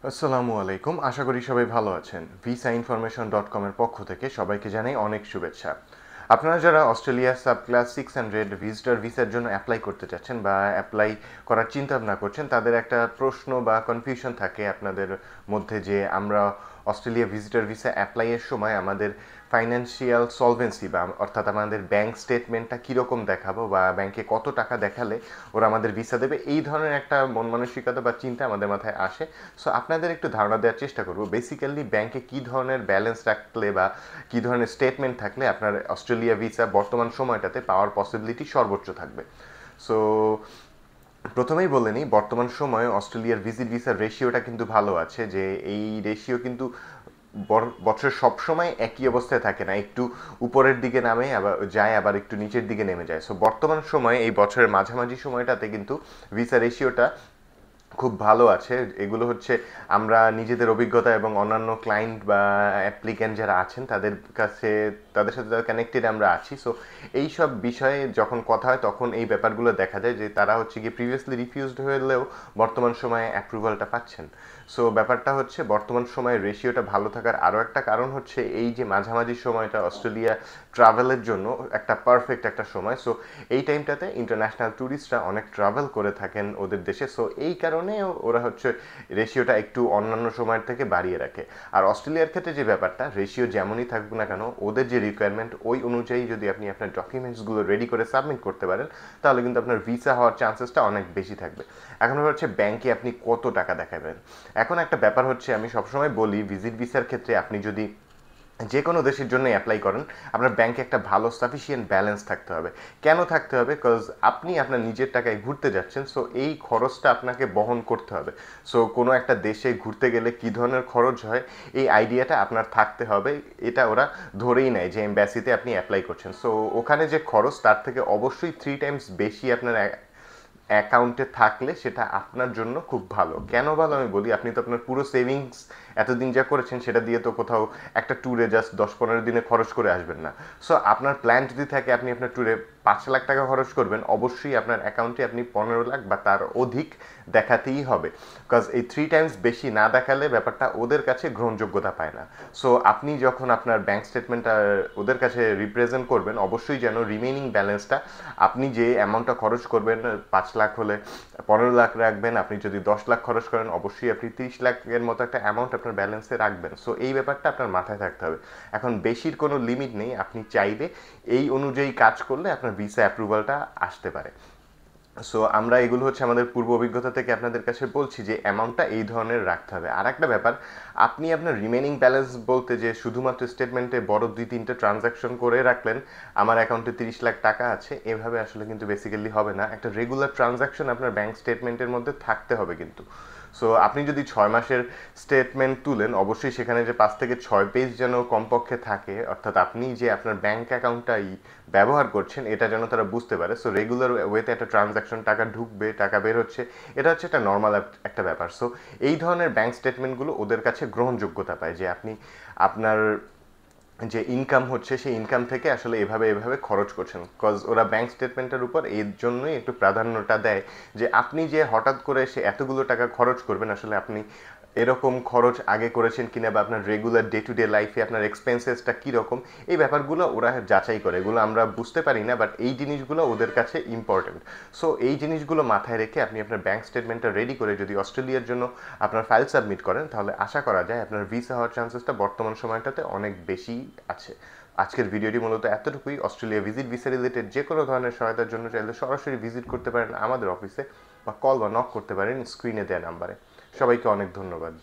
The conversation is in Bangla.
আসসালামু আলাইকুম। আশা করি সবাই ভালো আছেন। ভিসা ইনফরমেশন.com এর পক্ষ থেকে সবাইকে জানাই অনেক শুভেচ্ছা। আপনারা যারা অস্ট্রেলিয়া সাবক্লাস 600 ভিজিটর ভিসার জন্য অ্যাপ্লাই করতে চাচ্ছেন বা অ্যাপ্লাই করার চিন্তা ভাবনা করছেন, তাদের একটা প্রশ্ন বা কনফিউশন থাকে আপনাদের মধ্যে যে আমরা অস্ট্রেলিয়া ভিজিটর ভিসা অ্যাপ্লাইয়ের সময় আমাদের ফাইন্যান্সিয়াল সলভেন্সি বা অর্থাৎ আমাদের ব্যাংক স্টেটমেন্টটা কীরকম দেখাবো বা ব্যাংকে কত টাকা দেখালে ওরা আমাদের ভিসা দেবে, এই ধরনের একটা মন মানসিকতা বা চিন্তা আমাদের মাথায় আসে। সো আপনাদের একটু ধারণা দেওয়ার চেষ্টা করব বেসিক্যালি ব্যাংকে কী ধরনের ব্যালেন্স রাখলে বা কী ধরনের স্টেটমেন্ট থাকলে আপনার অস্ট্রেলিয়া ভিসা বর্তমান সময়টাতে পাওয়ার পসিবিলিটি সর্বোচ্চ থাকবে। সো প্রথমেই বলে নিই, বর্তমান সময়ে অস্ট্রেলিয়ার ভিজিট ভিসার রেশিওটা কিন্তু ভালো আছে, যে এই রেশিও কিন্তু বছরের সবসময় একই অবস্থায় থাকে না, একটু উপরের দিকে নামে আবার যায়, আবার একটু নিচের দিকে নেমে যায়। সো বর্তমান সময়ে এই বছরের মাঝামাঝি সময়টাতে কিন্তু ভিসা রেশিওটা খুব ভালো আছে। এগুলো হচ্ছে আমরা নিজেদের অভিজ্ঞতা এবং অন্যান্য ক্লায়েন্ট বা অ্যাপ্লিক্যান্ট যারা আছেন তাদের সাথে যারা কানেক্টেড আমরা আছি। সো এই সব বিষয়ে যখন কথা হয় তখন এই ব্যাপারগুলো দেখা যায় যে তারা হচ্ছে গিয়ে প্রিভিয়াসলি রিফিউজড হলেও বর্তমান সময়ে অ্যাপ্রুভালটা পাচ্ছেন। সো ব্যাপারটা হচ্ছে বর্তমান সময়ে রেশিওটা ভালো থাকার আরও একটা কারণ হচ্ছে এই যে মাঝামাঝি সময়টা অস্ট্রেলিয়া ট্রাভেলের জন্য একটা পারফেক্ট একটা সময়। সো এই টাইমটাতে ইন্টারন্যাশনাল ট্যুরিস্টরা অনেক ট্রাভেল করে থাকেন ওদের দেশে। সো এই কারণে ওরা হচ্ছে রেশিওটা একটু অন্যান্য সময়ের থেকে বাড়িয়ে রাখে। আর অস্ট্রেলিয়ার ক্ষেত্রে যে ব্যাপারটা, রেশিও যেমনই থাকুক না কেন, ওদের যে রিকোয়ারমেন্ট ওই অনুযায়ী যদি আপনি আপনার ডকুমেন্টসগুলো রেডি করে সাবমিট করতে পারেন, তাহলে কিন্তু আপনার ভিসা হওয়ার চান্সেসটা অনেক বেশি থাকবে। এখন হচ্ছে ব্যাংকে আপনি কত টাকা দেখাবেন। এখন একটা ব্যাপার হচ্ছে, আমি সবসময় বলি ভিজিট ভিসার ক্ষেত্রে আপনি যদি যে কোনো দেশের জন্য অ্যাপ্লাই করেন, আপনার ব্যাংকে একটা ভালো সাফিসিয়েন্ট ব্যালেন্স থাকতে হবে। কেন থাকতে হবে? বিকজ আপনি আপনার নিজের টাকায় ঘুরতে যাচ্ছেন, সো এই খরচটা আপনাকে বহন করতে হবে। সো কোনো একটা দেশে ঘুরতে গেলে কী ধরনের খরচ হয় এই আইডিয়াটা আপনার থাকতে হবে। এটা ওরা ধরেই নেয় যে এমব্যাসিতে আপনি অ্যাপ্লাই করছেন, সো ওখানে যে খরচ তার থেকে অবশ্যই 3 টাইমস বেশি আপনার অ্যাকাউন্টে থাকলে সেটা আপনার জন্য খুব ভালো। কেন ভালো আমি বলি, আপনি তো আপনার পুরো সেভিংস এতদিন যা করেছেন সেটা দিয়ে তো কোথাও একটা ট্যুরে জাস্ট 10-15 দিনে খরচ করে আসবেন না। সো আপনার প্ল্যান যদি থাকে আপনি আপনার ট্যুরে 5 লাখ টাকা খরচ করবেন, অবশ্যই আপনার অ্যাকাউন্টে আপনি 15 লাখ বা তার অধিক দেখাতেই হবে। বিকজ এই 3 টাইমস বেশি না দেখালে ব্যাপারটা ওদের কাছে গ্রহণযোগ্যতা পায় না। সো আপনি যখন আপনার ব্যাংক স্টেটমেন্টটা ওদের কাছে রিপ্রেজেন্ট করবেন, অবশ্যই যেন রিমেইনিং ব্যালেন্সটা, আপনি যে অ্যামাউন্টটা খরচ করবেন 5 লাখ হলে 15 লাখ রাখবেন, আপনি যদি 10 লাখ খরচ করেন অবশ্যই আপনি 30 লাখের মতো একটা অ্যামাউন্ট আপনার ব্যালেন্সে রাখবেন। সো এই ব্যাপারটা আপনার মাথায় থাকতে হবে। এখন বেশির কোনো লিমিট নেই, আপনি চাইলে এই অনুযায়ী কাজ করলে আপনার ভিসা অ্যাপ্রুভালটা আসতে পারে। সো আমরা এগুলো হচ্ছে আমাদের পূর্ব অভিজ্ঞতা থেকে আপনাদের কাছে বলছি যে অ্যামাউন্টটা এই ধরনের রাখতে হবে। আর একটা ব্যাপার, আপনি আপনার রিমেনিং ব্যালেন্স বলতে যে শুধুমাত্র স্টেটমেন্টে বড় 2-3টে ট্রানজাকশন করে রাখলেন, আমার অ্যাকাউন্টে 30 লাখ টাকা আছে, এভাবে আসলে কিন্তু বেসিক্যালি হবে না। একটা রেগুলার ট্রানজাকশন আপনার ব্যাংক স্টেটমেন্টের মধ্যে থাকতে হবে কিন্তু। সো আপনি যদি 6 মাসের স্টেটমেন্ট তুলেন, অবশ্যই সেখানে যে 5 থেকে 6 পেজ যেন কমপক্ষে থাকে, অর্থাৎ আপনি যে আপনার ব্যাংক অ্যাকাউন্টটাই ব্যবহার করছেন এটা যেন তারা বুঝতে পারে। সো রেগুলার ওয়েতে একটা ট্রানজাকশন, টাকা ঢুকবে টাকা বের হচ্ছে, এটা হচ্ছে একটা নর্মাল একটা ব্যাপার। সো এই ধরনের ব্যাংক স্টেটমেন্টগুলো ওদের কাছে গ্রহণযোগ্যতা পায়, যে আপনি আপনার যে ইনকাম হচ্ছে সেই ইনকাম থেকে আসলে এভাবে এভাবে খরচ করছেন। কজ ওরা ব্যাংক স্টেটমেন্টের উপর এর জন্যই একটু প্রাধান্যটা দেয়, যে আপনি যে হঠাৎ করে সে এতগুলো টাকা খরচ করবেন, আসলে আপনি এরকম খরচ আগে করেছেন কিনা বা আপনার রেগুলার ডে টু ডে লাইফে আপনার এক্সপেন্সেসটা কীরকম, এই ব্যাপারগুলো ওরা যাচাই করে। এগুলো আমরা বুঝতে পারি না, বাট এই জিনিসগুলো ওদের কাছে ইম্পর্টেন্ট। সো এই জিনিসগুলো মাথায় রেখে আপনি আপনার ব্যাংক স্টেটমেন্টটা রেডি করে যদি অস্ট্রেলিয়ার জন্য আপনার ফাইল সাবমিট করেন, তাহলে আশা করা যায় আপনার ভিসা হওয়ার চান্সেসটা বর্তমান সময়টাতে অনেক বেশি আছে। আজকের ভিডিওটি মূলত এতটুকুই। অস্ট্রেলিয়া ভিজিট ভিসা রিলেটেড যে কোনো ধরনের সহায়তার জন্য চাইলে সরাসরি ভিজিট করতে পারেন আমাদের অফিসে, বা কল বা নক করতে পারেন স্ক্রিনে দেওয়া নাম্বারে। সবাইকে অনেক ধন্যবাদ।